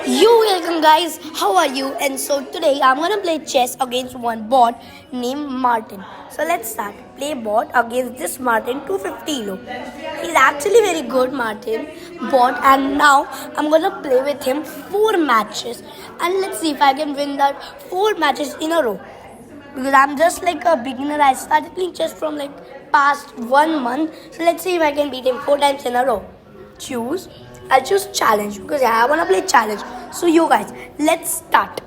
You welcome guys, how are you? And so today I'm gonna play chess against one bot named Martin. So let's start. Play bot against this Martin 250 elo. He's actually very good Martin bot, and now I'm gonna play with him 4 matches, and let's see if I can win that 4 matches in a row. Because I'm just like a beginner. I started playing chess from like past 1 month. So let's see if I can beat him 4 times in a row. Choose. I'll choose challenge because I wanna play challenge. So you guys, let's start.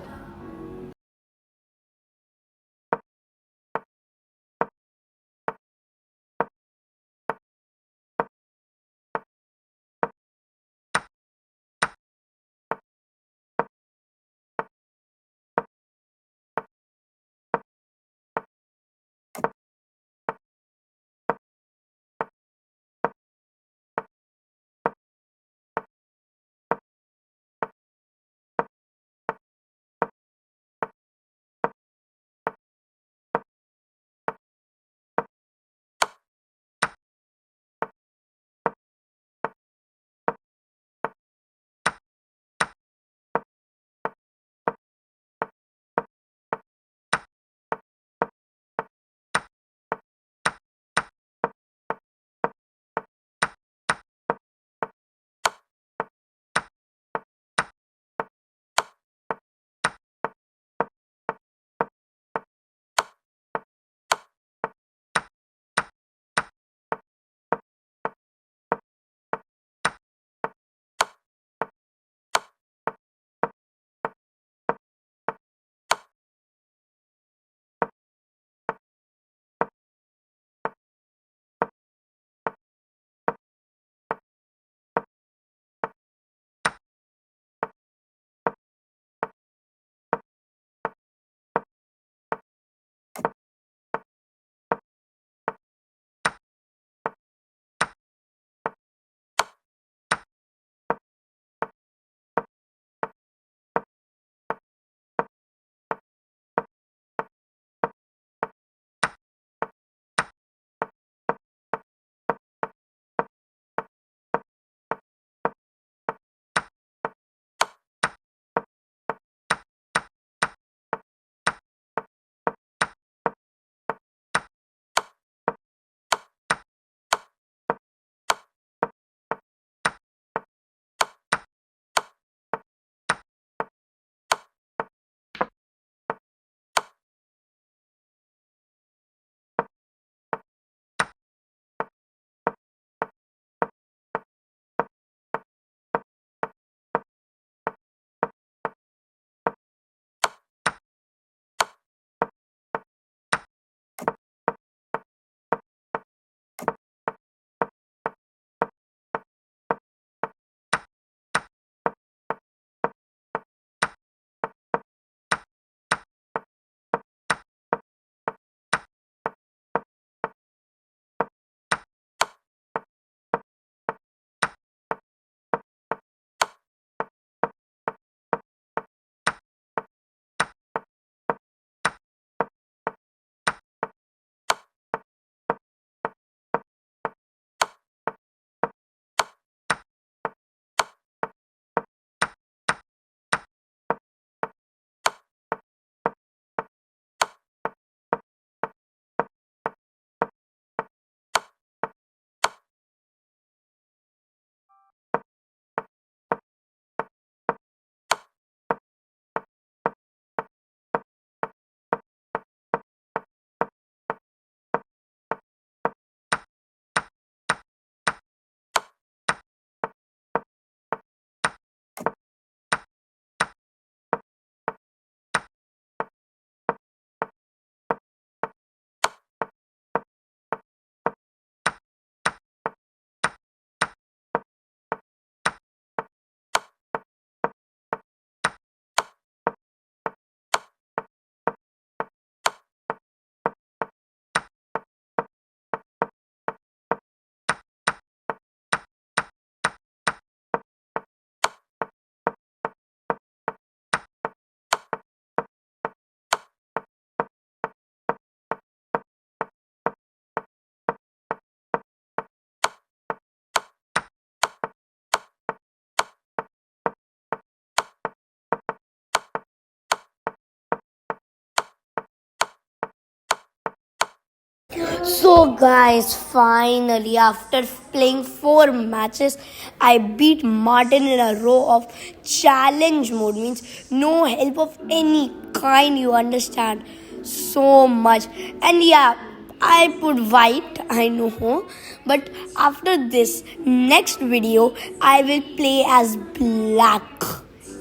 So, guys, finally, after playing 4 matches, I beat Martin in a row of challenge mode. Means no help of any kind, you understand? So much. And yeah, I put white, I know. But after this next video, I will play as black.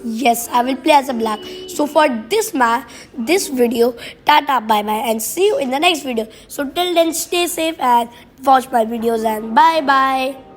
Yes, I will play as a black. So for this video, tata, bye bye, and see you in the next video. So till then, stay safe and watch my videos, and bye bye.